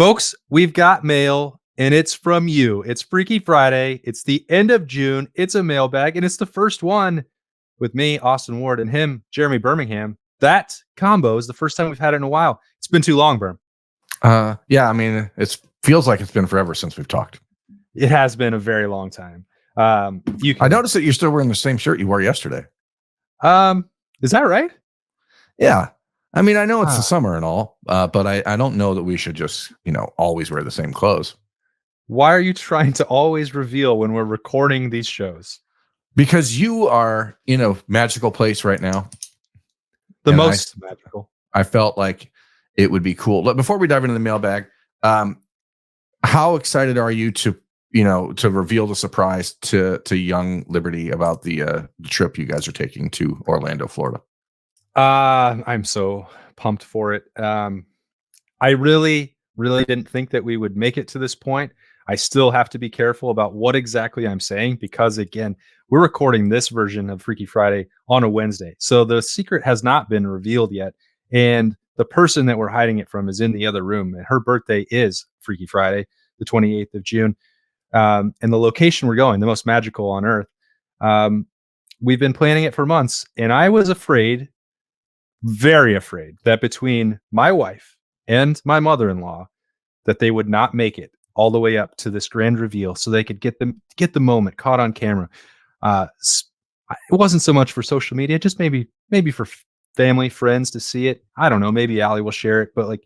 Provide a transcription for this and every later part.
Folks, we've got mail and it's from you. It's Freaky Friday. It's the end of June. It's a mailbag and it's the first one with me, Austin Ward, and him, Jeremy Birmingham. That combo is the first time we've had it in a while. It's been too long, Berm. Yeah, I mean, it feels like it's been forever since we've talked. It has been a very long time. I noticed that you're still wearing the same shirt you wore yesterday. Is that right? Yeah. I mean, I know it's the summer and all, but I don't know that we should just, always wear the same clothes. Why are you trying to always reveal when we're recording these shows? Because you are in a magical place right now. The most magical. I felt like it would be cool. Look, before we dive into the mailbag, how excited are you to reveal the surprise to young Liberty about the trip you guys are taking to Orlando, Florida? I'm so pumped for it. I really didn't think that we would make it to this point. I still have to be careful about what exactly I'm saying because, again, we're recording this version of Freaky Friday on a Wednesday. So the secret has not been revealed yet. And the person that we're hiding it from is in the other room. And her birthday is Freaky Friday, the 28th of June. And the location we're going, the most magical on earth. We've been planning it for months. And I was afraid, very afraid, that between my wife and my mother-in-law, that they would not make it all the way up to this grand reveal so they could get the moment caught on camera. It wasn't so much for social media, just maybe for family, friends to see it. I don't know. Maybe Allie will share it, but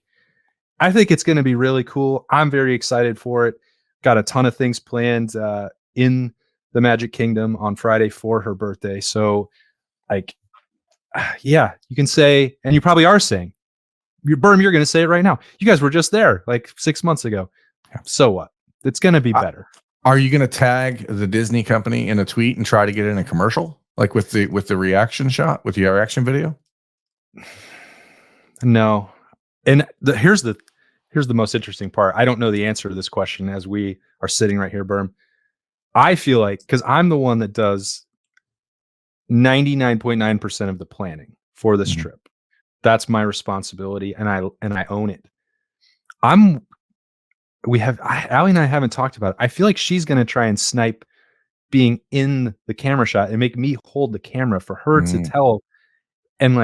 I think it's going to be really cool. I'm very excited for it. Got a ton of things planned in the Magic Kingdom on Friday for her birthday. So yeah, you can say, and you probably are saying, you're going to say it right now. You guys were just there 6 months ago. So what? It's going to be better. Are you going to tag the Disney company in a tweet and try to get in a commercial, with the reaction shot, with the reaction video? No. And here's the most interesting part. I don't know the answer to this question as we are sitting right here, Berm. I feel like, because I'm the one that does 99.9% of the planning for this trip. That's my responsibility, and I own it. Allie and I haven't talked about it. I feel like she's going to try and snipe being in the camera shot and make me hold the camera for her to tell. And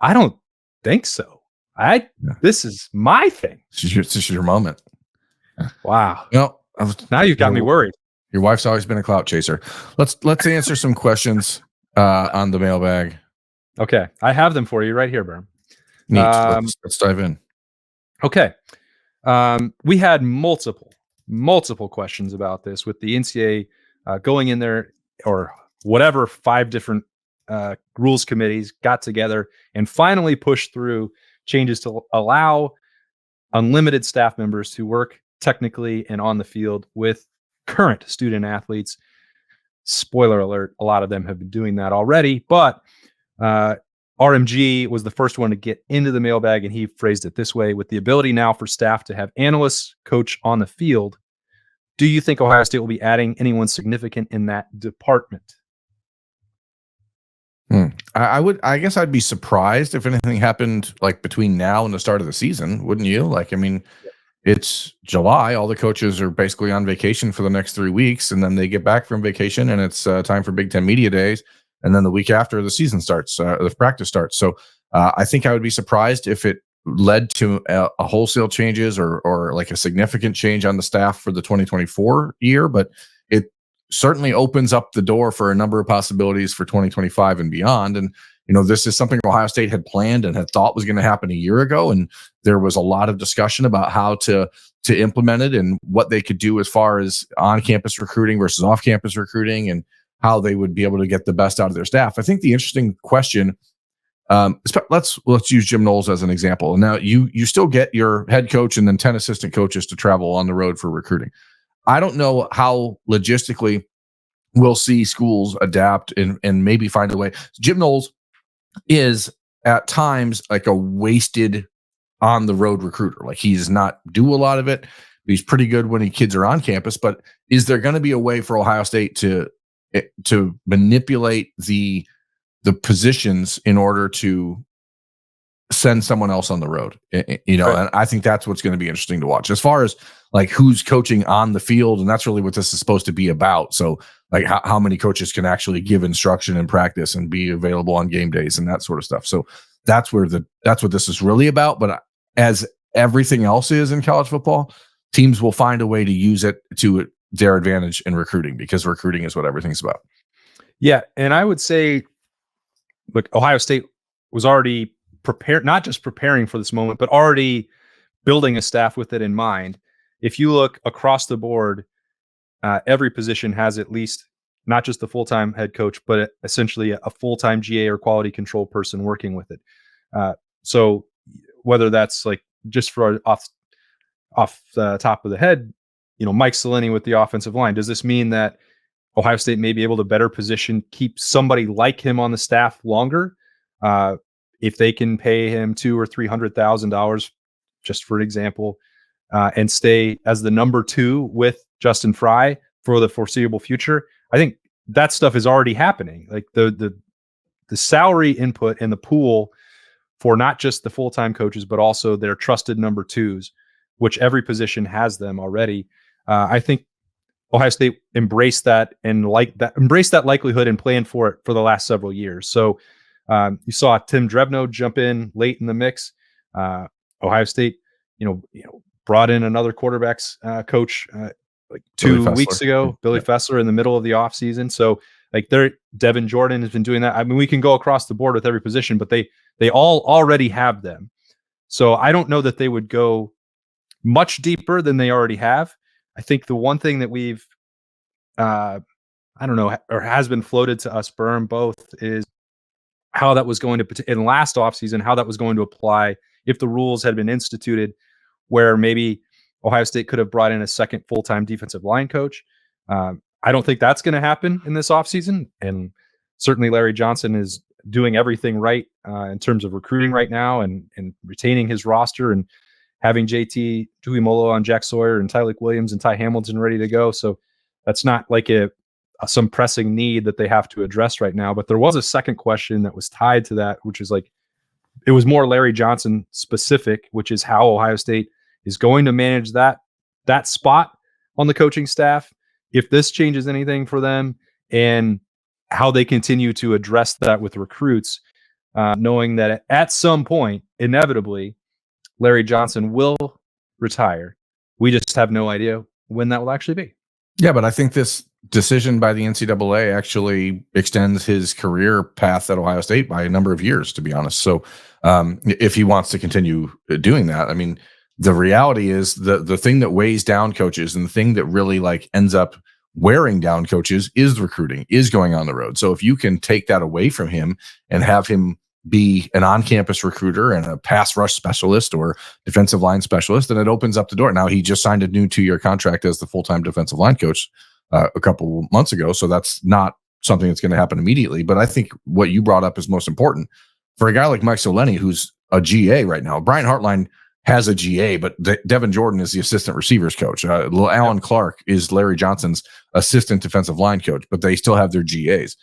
I don't think so. This is my thing. This is your moment. Wow. Now you've got me worried. Your wife's always been a clout chaser. Let's answer some questions on the mailbag. Okay. I have them for you right here, Berm. Neat. Let's dive in. Okay. We had multiple questions about this with the NCAA going in there, or whatever, 5 different rules committees got together and finally pushed through changes to allow unlimited staff members to work technically and on the field with current student athletes. Spoiler alert, a lot of them have been doing that already, but RMG was the first one to get into the mailbag, and he phrased it this way: with the ability now for staff to have analysts coach on the field, do you think Ohio State will be adding anyone significant in that department? I guess I'd be surprised if anything happened between now and the start of the season, wouldn't you? It's July. All the coaches are basically on vacation for the next 3 weeks, and then they get back from vacation, and it's time for Big Ten Media Days. And then the week after the season starts, the practice starts. So I think I would be surprised if it led to a wholesale changes or a significant change on the staff for the 2024 year. But it certainly opens up the door for a number of possibilities for 2025 and beyond. And, this is something Ohio State had planned and had thought was going to happen a year ago. And there was a lot of discussion about how to implement it and what they could do as far as on-campus recruiting versus off-campus recruiting, and how they would be able to get the best out of their staff. I think the interesting question, let's use Jim Knowles as an example. Now you still get your head coach and then 10 assistant coaches to travel on the road for recruiting. I don't know how logistically we'll see schools adapt and maybe find a way. Jim Knowles is at times a wasted on the road recruiter. He's not do a lot of it. He's pretty good when kids are on campus, but is there going to be a way for Ohio State to manipulate the positions in order to send someone else on the road, you know, Right. and I think that's what's going to be interesting to watch as far as like who's coaching on the field. And that's really what this is supposed to be about. So like how many coaches can actually give instruction and practice and be available on game days and that sort of stuff. So that's what this is really about. But as everything else is in college football, teams will find a way to use it to their advantage in recruiting, because recruiting is what everything's about. Yeah. And I would say, look, Ohio State was already prepared, not just preparing for this moment, but already building a staff with it in mind. If you look across the board, every position has at least not just the full-time head coach, but essentially a full-time GA or quality control person working with it. So whether that's like just for off the top of the head, Mike Soleni with the offensive line, does this mean that Ohio State may be able to better position, keep somebody like him on the staff longer? If they can pay him $200,000 or $300,000, just for example, and stay as the number 2 with Justin Fry for the foreseeable future, I think that stuff is already happening. Like the salary input and the pool for not just the full-time coaches, but also their trusted number 2s, which every position has them already. I think Ohio State embraced that likelihood and planned for it for the last several years. So you saw Tim Drebno jump in late in the mix. Ohio State, brought in another quarterbacks coach like 2 weeks ago, Billy Fessler, in the middle of the offseason. So like Devin Jordan has been doing that. I mean, we can go across the board with every position, but they all already have them. So I don't know that they would go much deeper than they already have. I think the one thing that we've, I don't know, or has been floated to us, Berm, both, is how that was going to, in last offseason, how that was going to apply if the rules had been instituted, where maybe Ohio State could have brought in a second full-time defensive line coach. I don't think that's going to happen in this offseason. And certainly Larry Johnson is doing everything right in terms of recruiting right now and retaining his roster and having JT Tuimoloau and Jack Sawyer and Tyleik Williams and Ty Hamilton ready to go. So that's not like some pressing need that they have to address right now. But there was a second question that was tied to that, which is like, it was more Larry Johnson specific, which is how Ohio State is going to manage that spot on the coaching staff, if this changes anything for them, and how they continue to address that with recruits, knowing that at some point, inevitably, Larry Johnson will retire. We just have no idea when that will actually be. Yeah, but I think this decision by the NCAA actually extends his career path at Ohio State by a number of years, to be honest. So if he wants to continue doing that, I mean, the reality is the thing that weighs down coaches and the thing that really like ends up wearing down coaches is recruiting, is going on the road. So if you can take that away from him and have him be an on-campus recruiter and a pass rush specialist or defensive line specialist, then it opens up the door. Now he just signed a new 2-year contract as the full-time defensive line coach a couple months ago. So that's not something that's going to happen immediately. But I think what you brought up is most important for a guy like Mike Soleni, who's a GA right now. Brian Hartline has a GA, but Devin Jordan is the assistant receivers coach. Alan Clark is Larry Johnson's assistant defensive line coach, but they still have their GAs.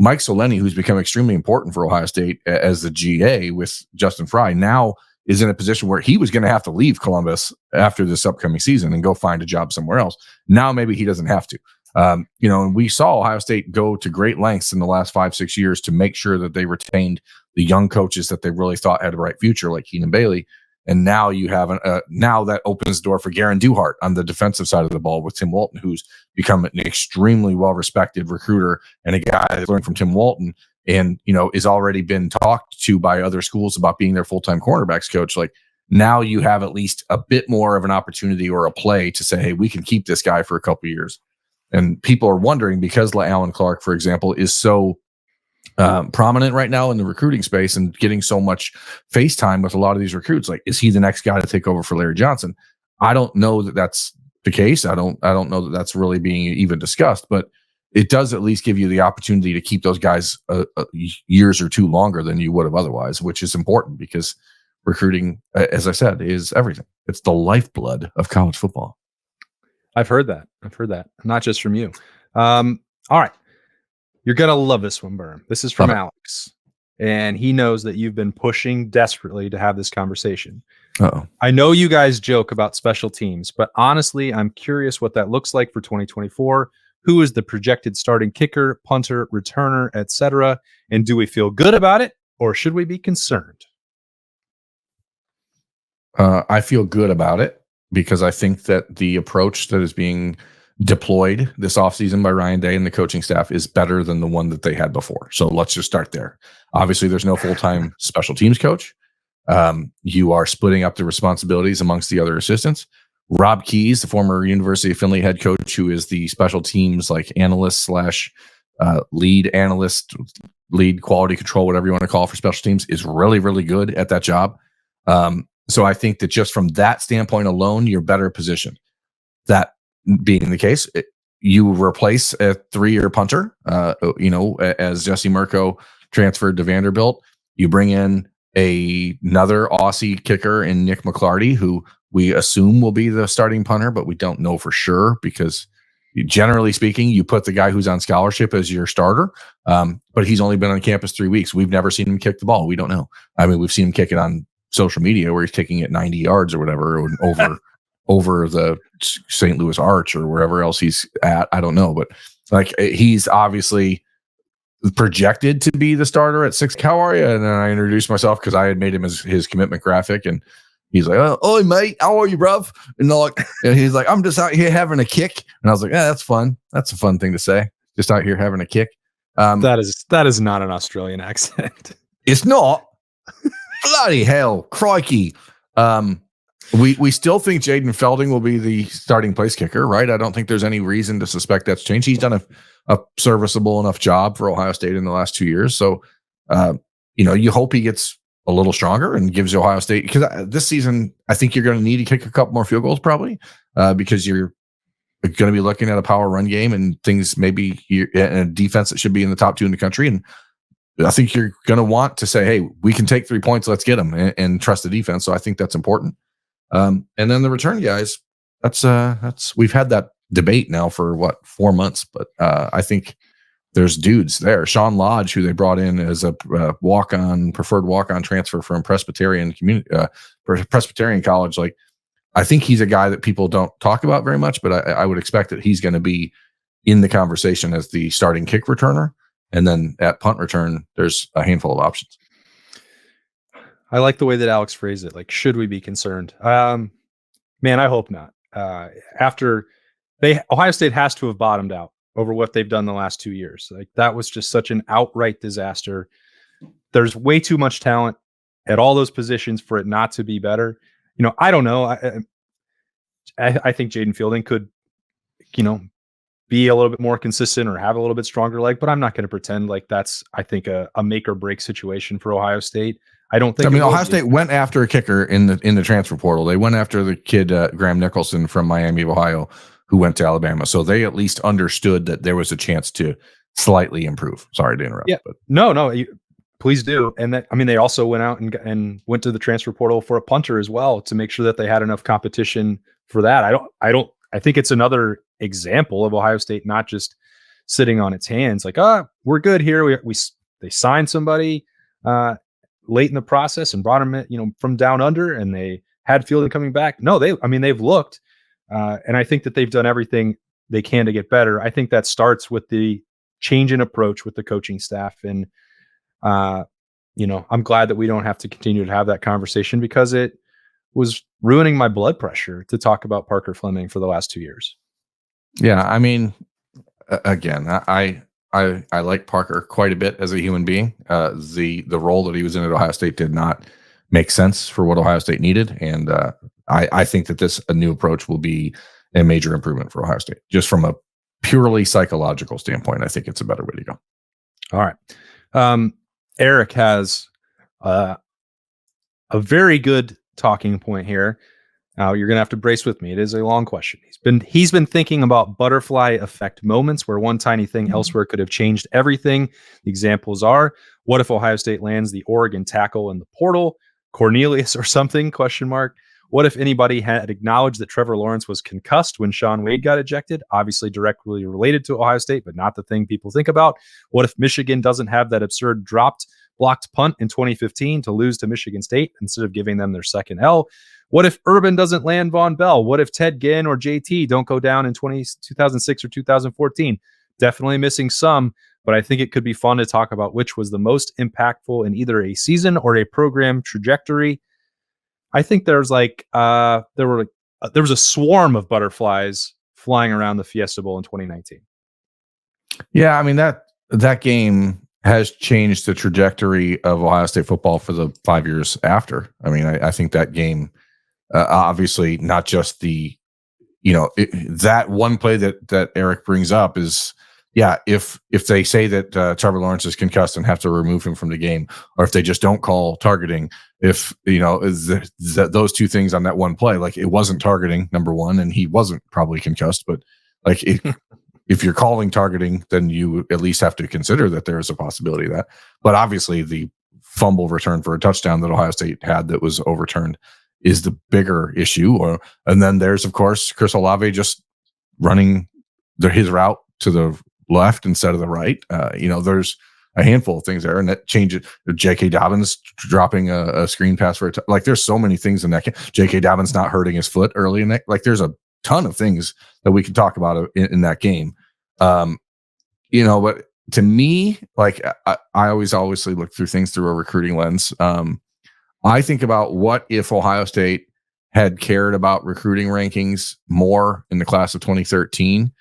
Mike Soleni, who's become extremely important for Ohio State as the GA with Justin Fry, now is in a position where he was going to have to leave Columbus after this upcoming season and go find a job somewhere else. Now maybe he doesn't have to. And we saw Ohio State go to great lengths in the last 5-6 years to make sure that they retained the young coaches that they really thought had a bright future, like Keenan Bailey. And now you have now that opens the door for Garen Duhart on the defensive side of the ball with Tim Walton, who's become an extremely well-respected recruiter and a guy that learned from Tim Walton and, is already been talked to by other schools about being their full-time cornerbacks coach. Like now you have at least a bit more of an opportunity or a play to say, hey, we can keep this guy for a couple of years. And people are wondering, because Alan Clark, for example, is so prominent right now in the recruiting space and getting so much face time with a lot of these recruits. Like, is he the next guy to take over for Larry Johnson? I don't know that that's the case. I don't know that that's really being even discussed, but it does at least give you the opportunity to keep those guys years or two longer than you would have otherwise, which is important because recruiting, as I said, is everything. It's the lifeblood of college football. I've heard that. Not just from you. All right. You're going to love this one, Berm. This is from Alex. and he knows that you've been pushing desperately to have this conversation. Uh-oh. I know you guys joke about special teams, but honestly, I'm curious what that looks like for 2024. Who is the projected starting kicker, punter, returner, etc.? And do we feel good about it, or should we be concerned? I feel good about it because I think that the approach that is being deployed this offseason by Ryan Day and the coaching staff is better than the one that they had before. So let's just start there. Obviously, there's no full-time special teams coach. You are splitting up the responsibilities amongst the other assistants. Rob Keyes, the former University of Findlay head coach, who is the special teams like analyst slash lead analyst, lead quality control, whatever you want to call it for special teams, is really, really good at that job. So I think that just from that standpoint alone, you're better positioned. That being the case, you replace a 3-year punter, as Jesse Mirko transferred to Vanderbilt. You bring in another Aussie kicker in Nick McClarty, who we assume will be the starting punter, but we don't know for sure because generally speaking, you put the guy who's on scholarship as your starter, but he's only been on campus 3 weeks. We've never seen him kick the ball. We don't know. I mean, we've seen him kick it on social media where he's kicking it 90 yards or whatever over the St. Louis Arch or wherever else he's at. I don't know, but like he's obviously projected to be the starter at 6. How are you? And then I introduced myself because I had made him his commitment graphic, and he's like, "Oh, mate, how are you, bruv?" And he's like, "I'm just out here having a kick." And I was like, "Yeah, that's fun. That's a fun thing to say. Just out here having a kick." That is not an Australian accent. It's not. Bloody hell, crikey. We still think Jaden Felding will be the starting place kicker, right? I don't think there's any reason to suspect that's changed. He's done a serviceable enough job for Ohio State in the last 2 years. So, you hope he gets a little stronger and gives Ohio State, because this season, I think you're going to need to kick a couple more field goals probably because you're going to be looking at a power run game and things maybe in a defense that should be in the top 2 in the country. And I think you're going to want to say, hey, we can take 3 points. Let's get them and trust the defense. So I think that's important. And then the return guys, that's we've had that debate now for 4 months, but I think there's dudes there. Sean Lodge, who they brought in as a preferred walk-on transfer from Presbyterian College. Like, I think he's a guy that people don't talk about very much, but I would expect that he's going to be in the conversation as the starting kick returner. And then at punt return, there's a handful of options. I like the way that Alex phrased it. Like, should we be concerned? Man, I hope not. Ohio State has to have bottomed out over what they've done the last 2 years. Like, that was just such an outright disaster. There's way too much talent at all those positions for it not to be better. I don't know. I think Jaden Fielding could, be a little bit more consistent or have a little bit stronger leg, but I'm not going to pretend like that's, I think, a make or break situation for Ohio State. I don't think. I mean, Ohio State went after a kicker in the transfer portal. They went after the kid Graham Nicholson from Miami of Ohio, who went to Alabama. So they at least understood that there was a chance to slightly improve. Sorry to interrupt. Yeah, but no, please do. And that, I mean, they also went out and went to the transfer portal for a punter as well to make sure that they had enough competition for that. I think it's another example of Ohio State not just sitting on its hands, like, we're good here. They signed somebody late in the process and brought him, from down under, and they had Fielding coming back. No, they've looked, and I think that they've done everything they can to get better. I think that starts with the change in approach with the coaching staff, and I'm glad that we don't have to continue to have that conversation because it was ruining my blood pressure to talk about Parker Fleming for the last 2 years. Yeah, I mean, again, I like Parker quite a bit as a human being. The role that he was in at Ohio State did not make sense for what Ohio State needed, and I think that a new approach will be a major improvement for Ohio State. Just from a purely psychological standpoint, I think it's a better way to go. All right, Eric has a very good talking point here. Now you're going to have to brace with me. It is a long question. He's been thinking about butterfly effect moments where one tiny thing elsewhere could have changed everything. The examples are, what if Ohio State lands the Oregon tackle in the portal, Cornelius or something, ? What if anybody had acknowledged that Trevor Lawrence was concussed when Shaun Wade got ejected? Obviously directly related to Ohio State, but not the thing people think about. What if Michigan doesn't have that absurd dropped blocked punt in 2015 to lose to Michigan State instead of giving them their second L? What if Urban doesn't land Von Bell? What if Ted Ginn or JT don't go down in 2006 or 2014? Definitely missing some, but I think it could be fun to talk about which was the most impactful in either a season or a program trajectory. I think there was a swarm of butterflies flying around the Fiesta Bowl in 2019. Yeah, I mean that game has changed the trajectory of Ohio State football for the 5 years after. I mean, I think that game, obviously, not just that one play that Eric brings up is, yeah, if they say that Trevor Lawrence is concussed and have to remove him from the game, or if they just don't call targeting, if those two things on that one play, like it wasn't targeting, number one, and he wasn't probably concussed, but like if you're calling targeting, then you at least have to consider that there is a possibility of that. But obviously, the fumble return for a touchdown that Ohio State had that was overturned is the bigger issue. And then there's, of course, Chris Olave just running his route to the left instead of the right. There's a handful of things there, and that changes. J.K. Dobbins dropping a screen pass for like there's so many things in that game. J.K. Dobbins not hurting his foot early in that. Like there's a ton of things that we can talk about in that game. But to me, like I always obviously look through things through a recruiting lens. I think about what if Ohio State had cared about recruiting rankings more in the class of 2013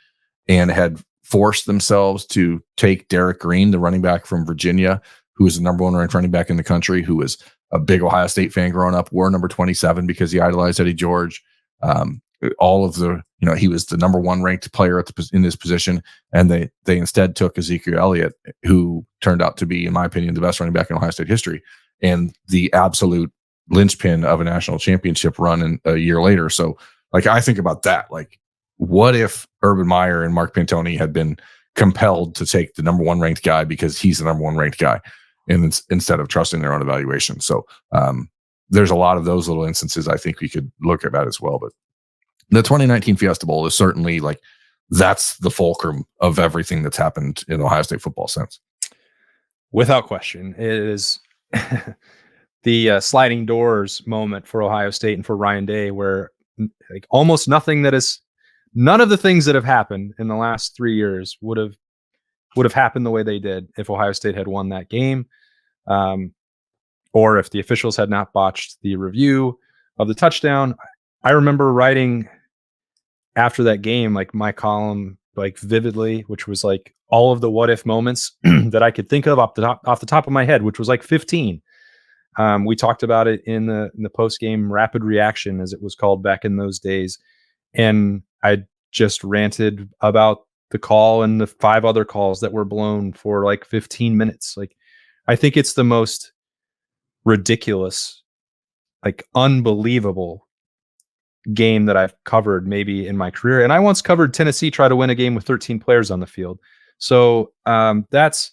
and had forced themselves to take Derek Green, the running back from Virginia, who was the number one ranked running back in the country, who was a big Ohio State fan growing up, wore number 27 because he idolized Eddie George. He was the number one ranked player in this position, and they instead took Ezekiel Elliott, who turned out to be, in my opinion, the best running back in Ohio State history and the absolute linchpin of a national championship run a year later. So, like, I think about that. Like, what if Urban Meyer and Mark Pantoni had been compelled to take the number one ranked guy because he's the number one ranked guy, and instead of trusting their own evaluation? So, there's a lot of those little instances I think we could look at that as well. But the 2019 Fiesta Bowl is certainly like that's the fulcrum of everything that's happened in Ohio State football since. Without question, it is the sliding doors moment for Ohio State and for Ryan Day, where like almost none of the things that have happened in the last 3 years would have happened the way they did if Ohio State had won that game, or if the officials had not botched the review of the touchdown. I remember writing after that game, like my column, like vividly, which was like all of the what if moments that I could think of off the top of my head, which was like 15. We talked about it in the post game rapid reaction, as it was called back in those days, and I just ranted about the call and the 5 other calls that were blown for like 15 minutes. Like, I think it's the most ridiculous, like unbelievable game that I've covered maybe in my career. And I once covered Tennessee try to win a game with 13 players on the field. So that's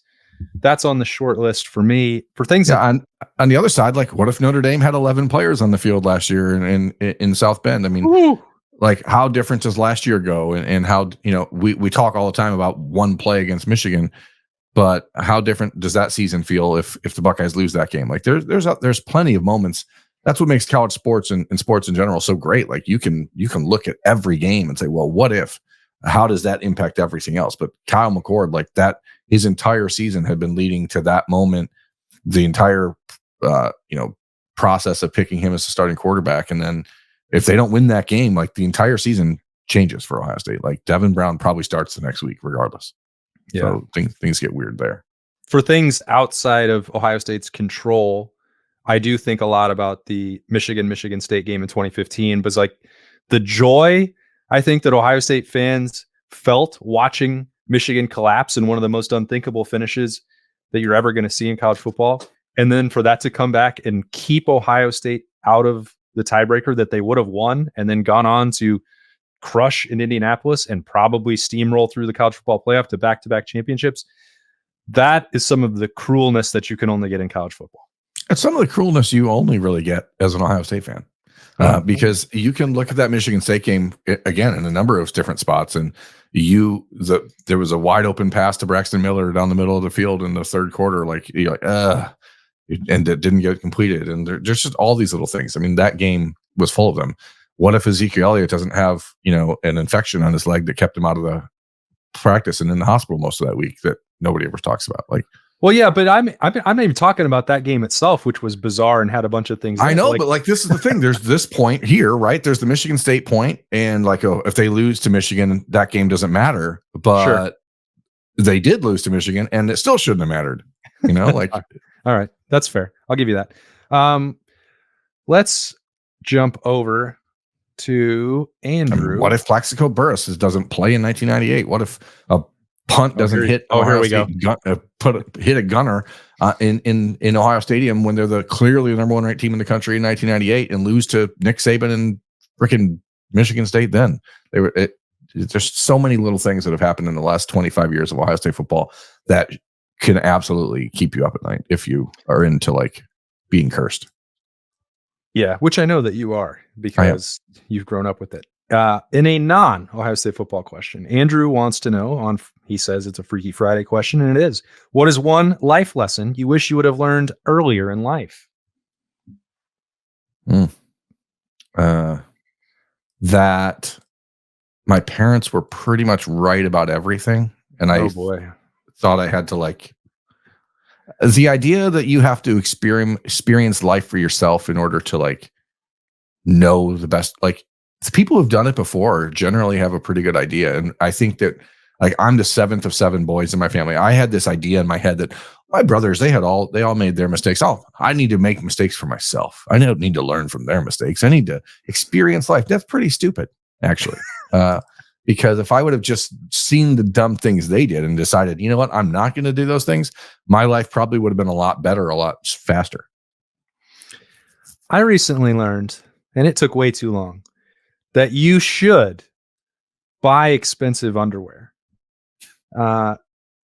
on the short list for me. For things on the other side, like what if Notre Dame had 11 players on the field last year in South Bend? I mean, woo. Like how different does last year go? And how, we talk all the time about one play against Michigan, but how different does that season feel if the Buckeyes lose that game? Like there's plenty of moments. That's what makes college sports and sports in general so great. Like you can look at every game and say, well, what if? How does that impact everything else? But Kyle McCord, like that, his entire season had been leading to that moment. The entire process of picking him as a starting quarterback, and then if they don't win that game, like the entire season changes for Ohio State. Like Devin Brown probably starts the next week, regardless. Yeah. So things get weird there. For things outside of Ohio State's control, I do think a lot about the Michigan State game in 2015, but like the joy I think that Ohio State fans felt watching Michigan collapse in one of the most unthinkable finishes that you're ever going to see in college football. And then for that to come back and keep Ohio State out of the tiebreaker that they would have won and then gone on to crush in Indianapolis and probably steamroll through the college football playoff to back-to-back championships. That is some of the cruelness that you can only get in college football. It's some of the cruelness you only really get as an Ohio State fan. Because you can look at that Michigan State game again in a number of different spots, and there was a wide open pass to Braxton Miller down the middle of the field in the third quarter. Like you're like, and that didn't get completed. And there's just all these little things. I mean, that game was full of them. What if Ezekiel Elliott doesn't have, an infection on his leg that kept him out of the practice and in the hospital most of that week that nobody ever talks about? Like, well, yeah, but I'm not even talking about that game itself, which was bizarre and had a bunch of things. I know, but like, this is the thing. There's this point here, right? There's the Michigan State point, and like, if they lose to Michigan, that game doesn't matter. But they did lose to Michigan, and it still shouldn't have mattered. Like, all right, that's fair. I'll give you that. Let's jump over to Andrew. What if Plaxico Burress doesn't play in 1998? What if a punt doesn't hit? Here we go. Hit a gunner in Ohio Stadium when they're clearly the number one ranked team in the country in 1998 and lose to Nick Saban and freaking Michigan State. Then there's so many little things that have happened in the last 25 years of Ohio State football that can absolutely keep you up at night if you are into like being cursed. Yeah, which I know that you are because you've grown up with it. In a non-Ohio State football question, Andrew wants to know, he says it's a Freaky Friday question, and it is, what is one life lesson you wish you would have learned earlier in life? That my parents were pretty much right about everything. And I thought I had to the idea that you have to experience life for yourself in order to like know the best, like people who've done it before generally have a pretty good idea. And I think that like I'm the seventh of 7 boys in my family. I had this idea in my head that my brothers, they all made their mistakes. I need to make mistakes for myself. I don't need to learn from their mistakes. I need to experience life. That's pretty stupid, actually. Because if I would have just seen the dumb things they did and decided, you know what, I'm not going to do those things, my life probably would have been a lot better, a lot faster. I recently learned, and it took way too long, that you should buy expensive underwear.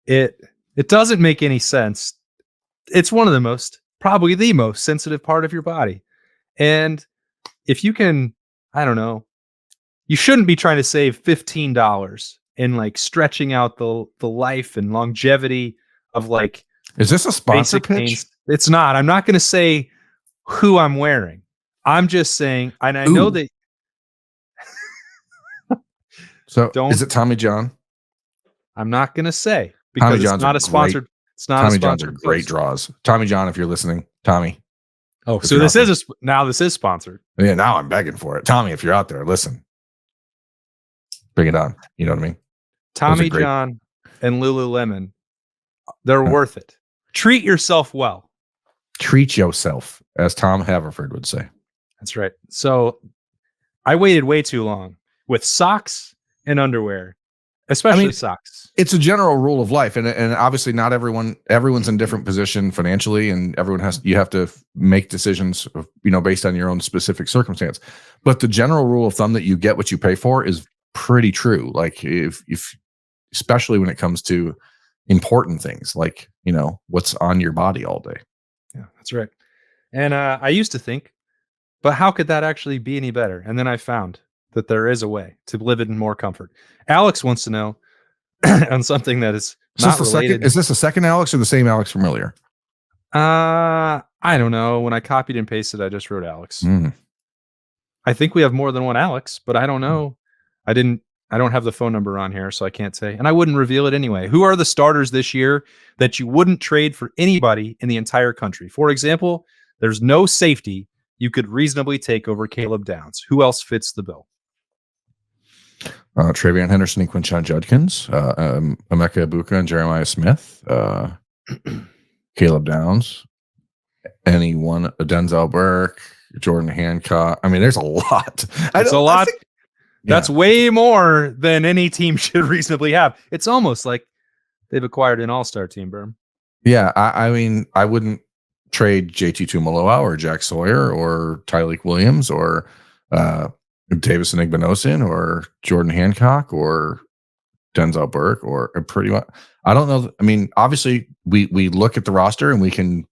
It doesn't make any sense. It's one of probably the most sensitive part of your body. And if you can, I don't know, you shouldn't be trying to save $15 and like stretching out the life and longevity of like. Is this a sponsor pitch? It's not. I'm not going to say who I'm wearing. I'm just saying, and I know that. So is it Tommy John? I'm not going to say because it's not a sponsored. It's not Tommy a sponsored. John's are great draws. Tommy John, if you're listening, Tommy. Oh, so this is now this is sponsored. Yeah, now I'm begging for it. Tommy, if you're out there, listen. Bring it on. You know what I mean? Tommy John and Lululemon, they're worth it. Treat yourself well. Treat yourself, as Tom Haverford would say. That's right. So I waited way too long with socks and underwear, especially socks. It's a general rule of life. And obviously not everyone's in different position financially, and you have to make decisions, based on your own specific circumstance. But the general rule of thumb that you get what you pay for is pretty true. Like if especially when it comes to important things like, what's on your body all day. Yeah, that's right. And I used to think, but how could that actually be any better? And then I found that there is a way to live in more comfort. Alex wants to know on something that is not related. Is this the second Alex or the same Alex from earlier? I don't know. When I copied and pasted, I just wrote Alex. I think we have more than one Alex, but I don't know. I don't have the phone number on here, so I can't say. And I wouldn't reveal it anyway. Who are the starters this year that you wouldn't trade for anybody in the entire country? For example, there's no safety you could reasonably take over Caleb Downs. Who else fits the bill? Travion Henderson and Quinshon Judkins, Emeka Ibuka and Jeremiah Smith, Caleb Downs, anyone, Denzel Burke, Jordan Hancock. I mean, there's a lot. It's a lot. That's way more than any team should reasonably have. It's almost like they've acquired an all-star team, Berm. Yeah, I mean, I wouldn't trade JT Tuimoloau or Jack Sawyer or Tyleik Williams or Davis Igbinosun or Jordan Hancock or Denzel Burke or pretty much. I don't know. I mean, obviously, we look at the roster and we can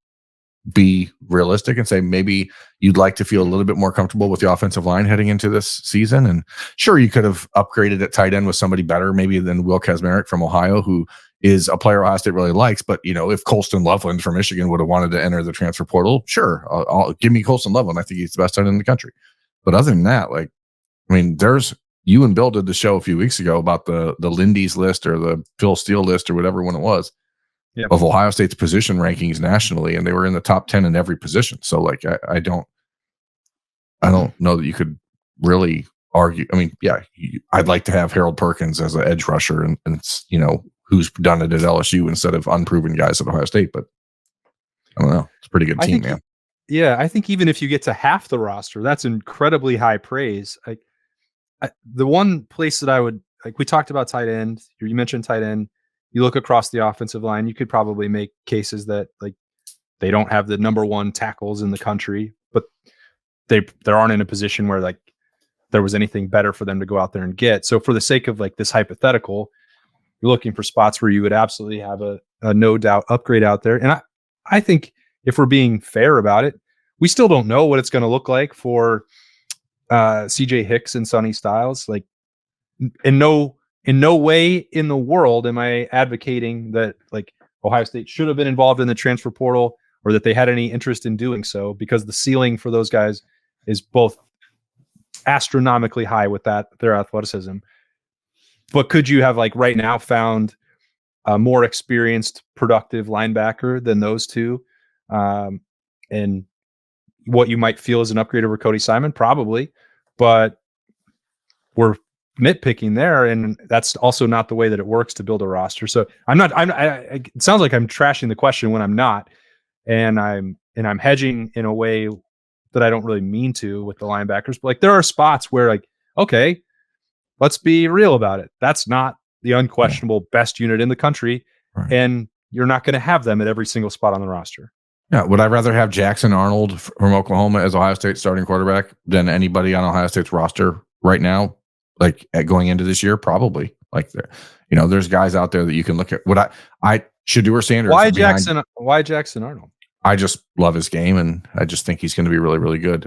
be realistic and say maybe you'd like to feel a little bit more comfortable with the offensive line heading into this season. And sure, you could have upgraded at tight end with somebody better, maybe than Will Kazmarek from Ohio, who is a player Ohio State really likes. But, if Colston Loveland from Michigan would have wanted to enter the transfer portal, sure, I'll give me Colston Loveland. I think he's the best tight end in the country. But other than that, there's you and Bill did the show a few weeks ago about the Lindy's list or the Phil Steele list or whatever one it was of Ohio State's position rankings nationally, and they were in the top 10 in every position. So I don't know that you could really argue. I'd like to have Harold Perkins as an edge rusher and who's done it at LSU instead of unproven guys at Ohio State, but I don't know. It's a pretty good team, man. Yeah, I think even if you get to half the roster, that's incredibly high praise. The one place that I would we talked about tight end. You mentioned tight end. You look across the offensive line, you could probably make cases that they don't have the number one tackles in the country, but they aren't in a position where there was anything better for them to go out there and get. So for the sake of this hypothetical, you're looking for spots where you would absolutely have a no doubt upgrade out there. And I think if we're being fair about it, we still don't know what it's going to look like for CJ Hicks and Sonny Styles. In no way in the world am I advocating that Ohio State should have been involved in the transfer portal or that they had any interest in doing so, because the ceiling for those guys is both astronomically high with their athleticism. But could you have right now found a more experienced, productive linebacker than those two? And what you might feel is an upgrade over Cody Simon? Probably, but we're nitpicking there, and that's also not the way that it works to build a roster. So it sounds like I'm trashing the question when I'm not, and I'm hedging in a way that I don't really mean to with the linebackers. But there are spots where okay, let's be real about it. That's not the unquestionable best unit in the country, right, and you're not going to have them at every single spot on the roster. Yeah, would I rather have Jackson Arnold from Oklahoma as Ohio State starting quarterback than anybody on Ohio State's roster right now, going into this year? Probably. There's guys out there that you can look at. Shedeur Sanders. Why Jackson Arnold? I just love his game, and I just think he's going to be really, really good.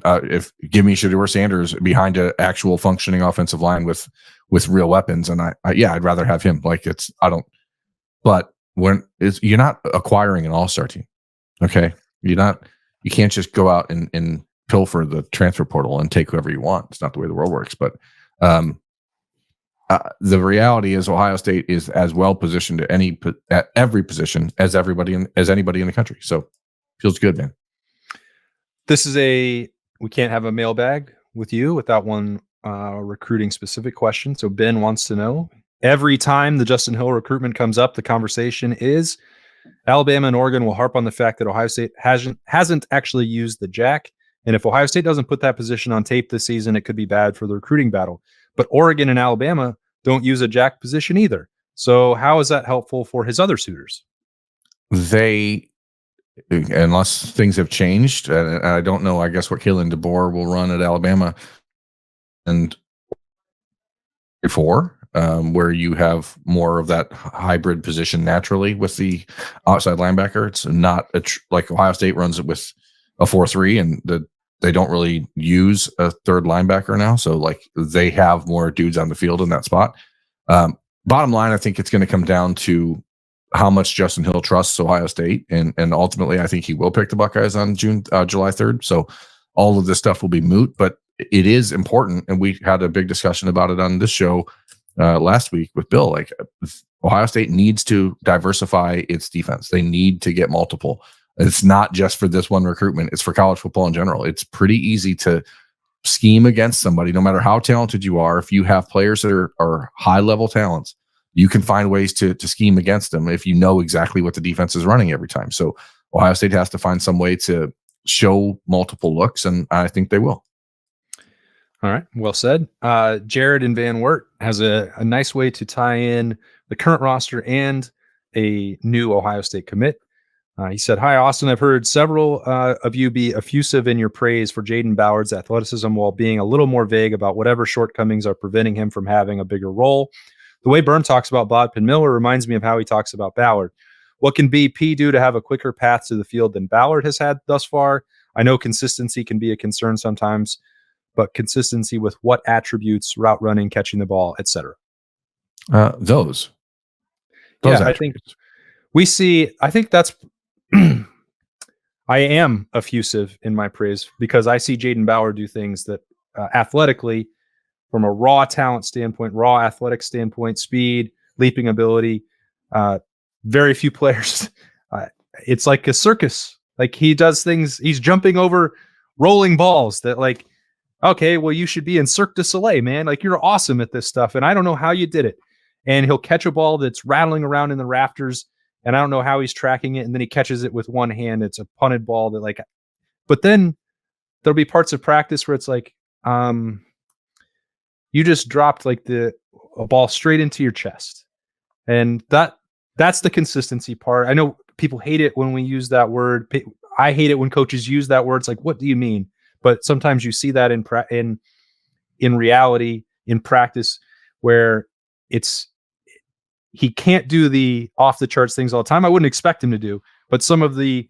Give me Shedeur Sanders behind an actual functioning offensive line with real weapons, and I'd rather have him. But you're not acquiring an all-star team. Okay, you can't just go out and pilfer the transfer portal and take whoever you want. It's not the way the world works. But the reality is Ohio State is as well positioned at every position as anybody in the country. So feels good, man. We can't have a mailbag with you without one recruiting specific question. So Ben wants to know, every time the Justin Hill recruitment comes up, the conversation is Alabama and Oregon will harp on the fact that Ohio State hasn't actually used the jack. And if Ohio State doesn't put that position on tape this season, it could be bad for the recruiting battle. But Oregon and Alabama don't use a jack position either. So how is that helpful for his other suitors? Unless things have changed, and I don't know, I guess what Kalen DeBoer will run at Alabama and before, where you have more of that hybrid position naturally with the outside linebacker. It's not like Ohio State runs it with a 4-3, and they don't really use a third linebacker now. So they have more dudes on the field in that spot. Bottom line, I think it's going to come down to how much Justin Hill trusts Ohio State, and ultimately I think he will pick the Buckeyes on July 3rd. So all of this stuff will be moot, but it is important, and we had a big discussion about it on this show last week with Bill. Ohio State needs to diversify its defense. They need to get multiple. It's not just for this one recruitment. It's for college football in general. It's pretty easy to scheme against somebody, no matter how talented you are. If you have players that are high-level talents, you can find ways to scheme against them if you know exactly what the defense is running every time. So Ohio State has to find some way to show multiple looks, and I think they will. All right. Well said. Jared in Van Wert has a nice way to tie in the current roster and a new Ohio State commit. He said, "Hi, Austin. I've heard several of you be effusive in your praise for Jaden Ballard's athleticism while being a little more vague about whatever shortcomings are preventing him from having a bigger role. The way Byrne talks about Bodkin Miller reminds me of how he talks about Ballard. What can BP do to have a quicker path to the field than Ballard has had thus far? I know consistency can be a concern sometimes, but consistency with what attributes, route running, catching the ball, etc." Those Yeah, I think I think that's I am effusive in my praise because I see Jaden Bauer do things that athletically, from a raw talent standpoint, raw athletic standpoint, speed, leaping ability, very few players. Uh, it's like a circus. Like he does things. He's jumping over rolling balls that like, okay, well, you should be in Cirque du Soleil, man. Like you're awesome at this stuff. And I don't know how you did it. And he'll catch a ball that's rattling around in the rafters. And I don't know how he's tracking it. And then he catches it with one hand. It's a punted ball that like, but then there'll be parts of practice where it's like, you just dropped like a ball straight into your chest. And that's the consistency part. I know people hate it when we use that word. I hate it when coaches use that word. It's like, what do you mean? But sometimes you see that in reality, in practice, where he can't do the off the charts things all the time. I wouldn't expect him to do, but some of the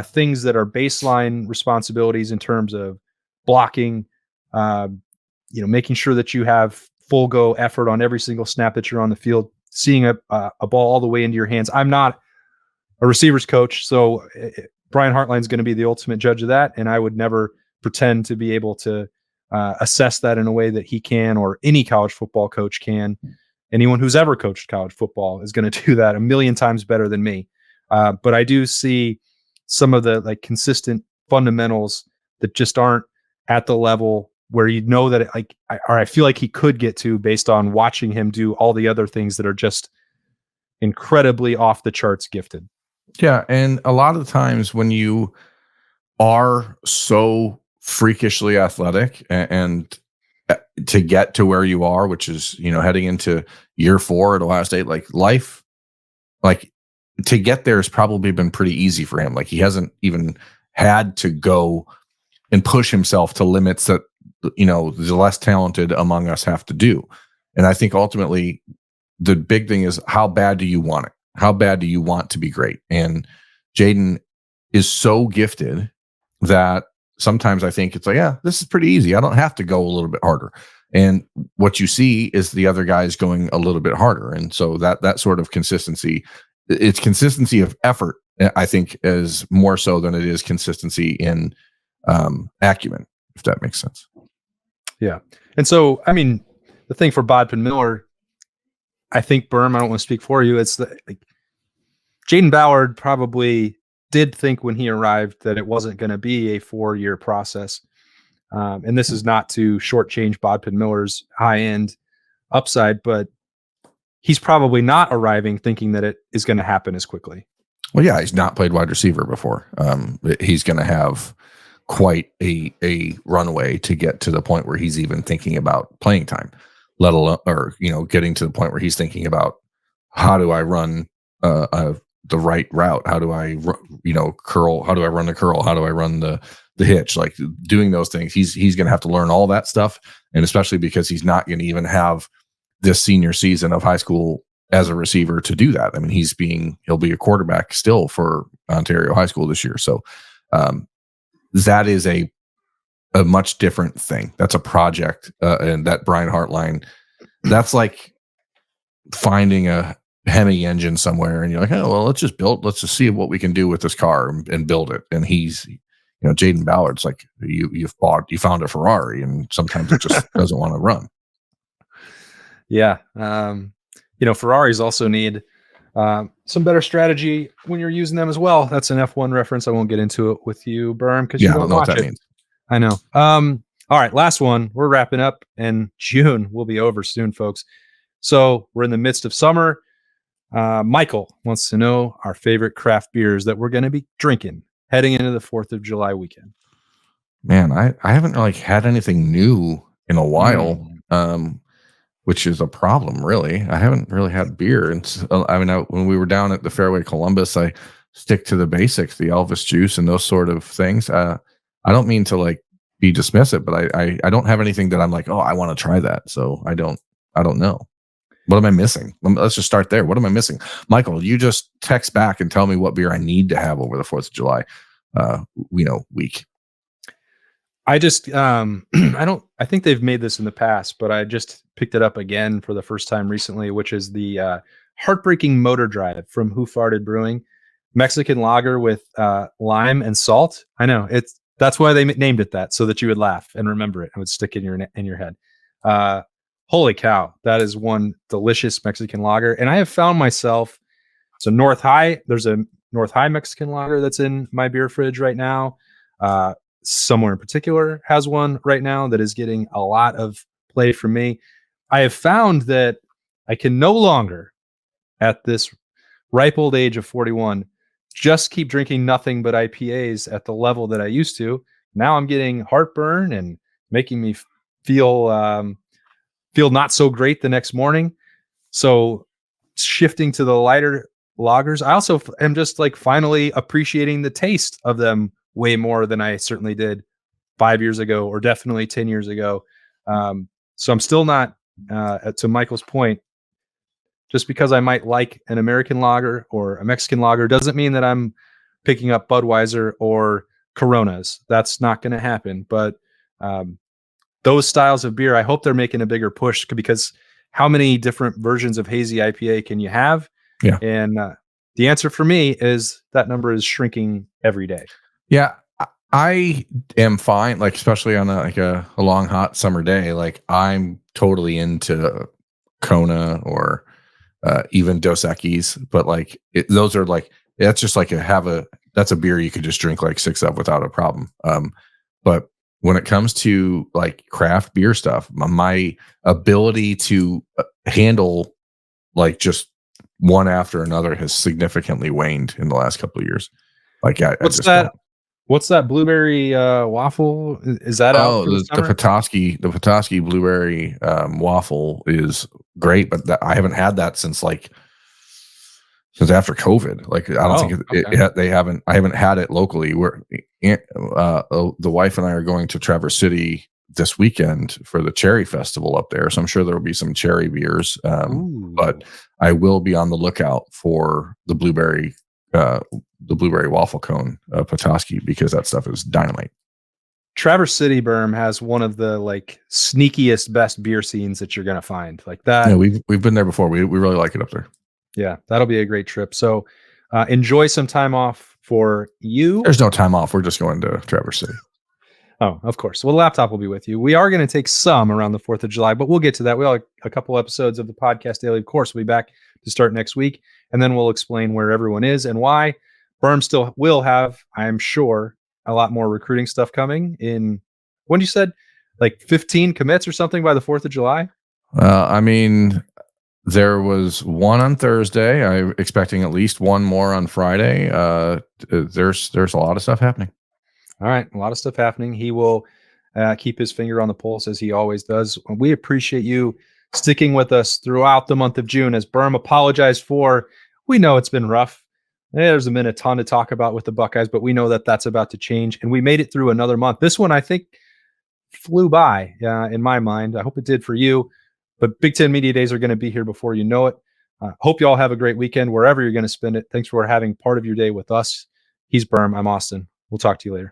things that are baseline responsibilities in terms of blocking, making sure that you have full go effort on every single snap that you're on the field, seeing a ball all the way into your hands. I'm not a receivers coach, so Brian Hartline is going to be the ultimate judge of that, and I would never pretend to be able to assess that in a way that he can or any college football coach can. Anyone who's ever coached college football is going to do that a million times better than me. But I do see some of the like consistent fundamentals that just aren't at the level where you know that I feel like he could get to based on watching him do all the other things that are just incredibly off the charts gifted. Yeah, and a lot of times when you are so freakishly athletic and to get to where you are, which is, heading into year 4 at Ohio State, like life, like to get there has probably been pretty easy for him. Like he hasn't even had to go and push himself to limits that, the less talented among us have to do. And I think ultimately the big thing is, how bad do you want it? How bad do you want to be great? And Jaden is so gifted that sometimes I think it's like, yeah, this is pretty easy. I don't have to go a little bit harder. And what you see is the other guys going a little bit harder. And so that sort of consistency, it's consistency of effort, I think, is more so than it is consistency in acumen, if that makes sense. Yeah. And so, I mean, the thing for Bodkin Miller, I think, Berm, I don't want to speak for you. It's Jaden Bauer probably did think when he arrived that it wasn't going to be a 4-year process. And this is not to shortchange Bodkin Miller's high-end upside, but he's probably not arriving thinking that it is going to happen as quickly. Well, yeah, he's not played wide receiver before. He's going to have quite a runway to get to the point where he's even thinking about playing time, let alone, or, getting to the point where he's thinking about, how do I run the right route? How do I, curl? How do I run the curl? How do I run the hitch? Like doing those things, he's going to have to learn all that stuff. And especially because he's not going to even have this senior season of high school as a receiver to do that. I mean, he'll be a quarterback still for Ontario high school this year. So that is a much different thing. That's a project. And that Brian Hartline, that's like finding a Hemi engine somewhere and you're like, oh, well, let's just see what we can do with this car and build it. And he's, Jaden Bauer, it's like you found a Ferrari and sometimes it just doesn't want to run. Yeah. Ferraris also need some better strategy when you're using them as well. That's an F1 reference. I won't get into it with you, Berm, because you don't know what that means. I know. All right, last one. We're wrapping up, and June will be over soon, folks. So we're in the midst of summer. Michael wants to know our favorite craft beers that we're going to be drinking heading into the 4th of July weekend. Man, I haven't really had anything new in a while, which is a problem, really. I haven't really had beer. And when we were down at the Fairway Columbus, I stick to the basics, the Elvis juice and those sort of things. I don't mean to be dismissive, but I don't have anything that I'm like, oh, I want to try that. So I don't know. What am I missing? Let's just start there. What am I missing? Michael, you just text back and tell me what beer I need to have over the 4th of July week. I just I think they've made this in the past, but I just picked it up again for the first time recently, which is the Heartbreaking Motor Drive from Who Farted Brewing, Mexican lager with lime and salt. I know that's why they named it that, so that you would laugh and remember it and would stick in your head. Uh, Holy cow, that is one delicious Mexican lager, and I have found myself. So North High, there's a North High Mexican lager that's in my beer fridge right now. Uh, Somewhere in particular has one right now that is getting a lot of play from me. I have found that I can no longer, at this ripe old age of 41, just keep drinking nothing but IPAs at the level that I used to. Now I'm getting heartburn and making me feel feel not so great the next morning. So shifting to the lighter lagers, I also am just like finally appreciating the taste of them way more than I certainly did 5 years ago, or definitely 10 years ago. So I'm still not, to Michael's point, just because I might like an American lager or a Mexican lager doesn't mean that I'm picking up Budweiser or Coronas. That's not going to happen. But um, those styles of beer, I hope they're making a bigger push, because how many different versions of hazy IPA can you have? Yeah. And the answer for me is that number is shrinking every day. Yeah. I am fine, like especially on a long hot summer day. Like I'm totally into Kona or even Dos Equis, but like those are like that's just like that's a beer you could just drink like 6 of without a problem. But when it comes to like craft beer stuff, my ability to handle like just one after another has significantly waned in the last couple of years. Like I just don't. What's that blueberry waffle? Is that out Oh, for the the summer? Petoskey blueberry waffle is great, but I haven't had that since after COVID. Like I don't think Okay. I haven't had it locally. The wife and I are going to Traverse City this weekend for the cherry festival up there, so I'm sure there will be some cherry beers. Ooh. But I will be on the lookout for the blueberry waffle cone Petoskey, because that stuff is dynamite. Traverse City Berm has one of the like sneakiest best beer scenes that you're gonna find. Like that. Yeah, we've been there before. We really like it up there. Yeah, that'll be a great trip. So enjoy some time off for you. There's no time off. We're just going to Traverse City. Oh, of course. Well, the laptop will be with you. We are going to take some around the 4th of July, but we'll get to that. We'll have a couple episodes of the podcast daily. Of course, we'll be back to start next week, and then we'll explain where everyone is and why. Berm still will have, I'm sure, a lot more recruiting stuff coming in, when you said like 15 commits or something by the 4th of July? I mean, there was one on Thursday. I'm expecting at least one more on Friday. There's a lot of stuff happening. All right, a lot of stuff happening. He will keep his finger on the pulse, as he always does. We appreciate you sticking with us throughout the month of June. As Berm apologized for, we know it's been rough. There's been a ton to talk about with the Buckeyes, but we know that that's about to change, and we made it through another month. This one, I think, flew by in my mind. I hope it did for you. But Big Ten Media Days are going to be here before you know it. Hope you all have a great weekend wherever you're going to spend it. Thanks for having part of your day with us. He's Berm. I'm Austin. We'll talk to you later.